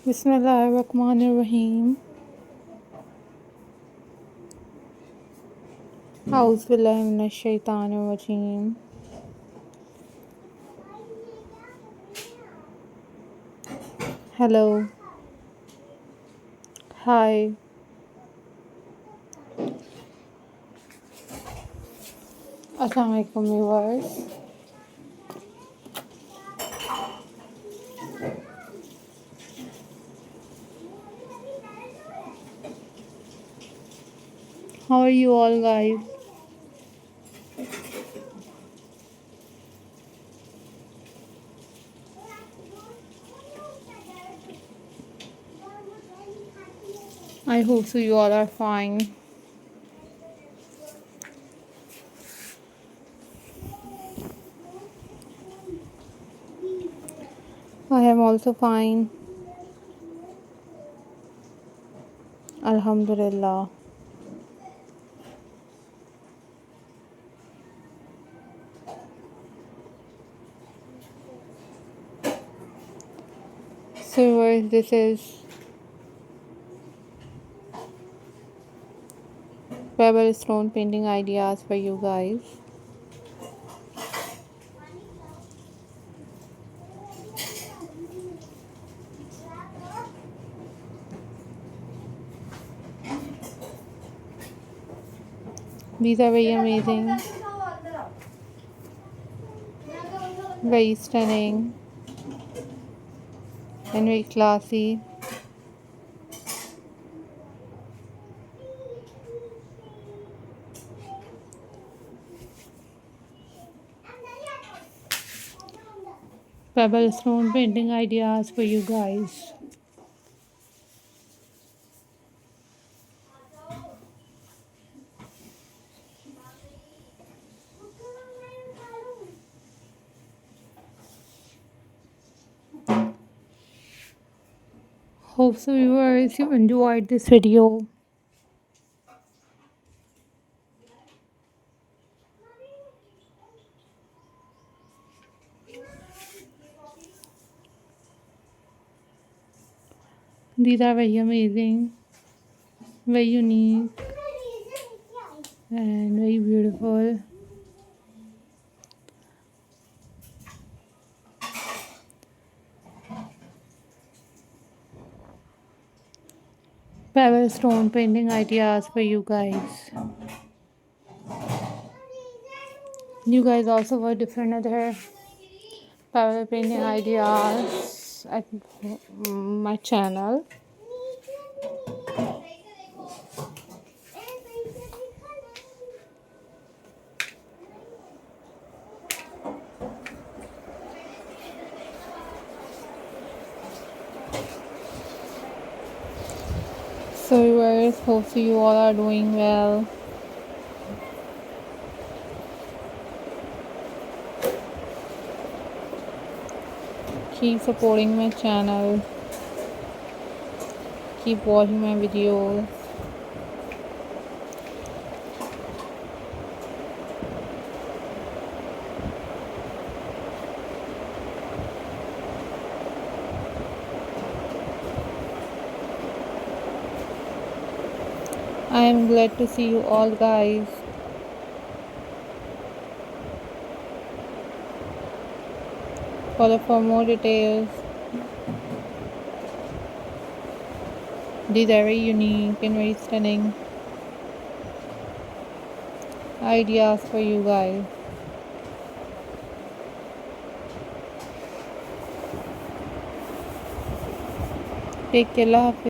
Bismillahirrahmanirrahim. Auzubillahi minash shaitanir rajim. Hello. Hi. Assalamu alaikum viewers. How are you all guys? I hope so you all are fine. I am also fine. Alhamdulillah. So viewers, this is pebble stone painting ideas for you guys. These are very amazing, very stunning, and very classy. Pebble stone painting ideas for you guys. Hope so viewers you enjoyed this video. These are very amazing, very unique, and very beautiful. Pebble stone painting ideas for you guys. You guys also got different other pebble painting ideas at my channel. So viewers, hope you all are doing well. Keep supporting my channel. Keep watching my videos. I am glad to see you all guys. Follow for more details. These are very unique and very stunning ideas for you guys. Take care. Allah Hafiz.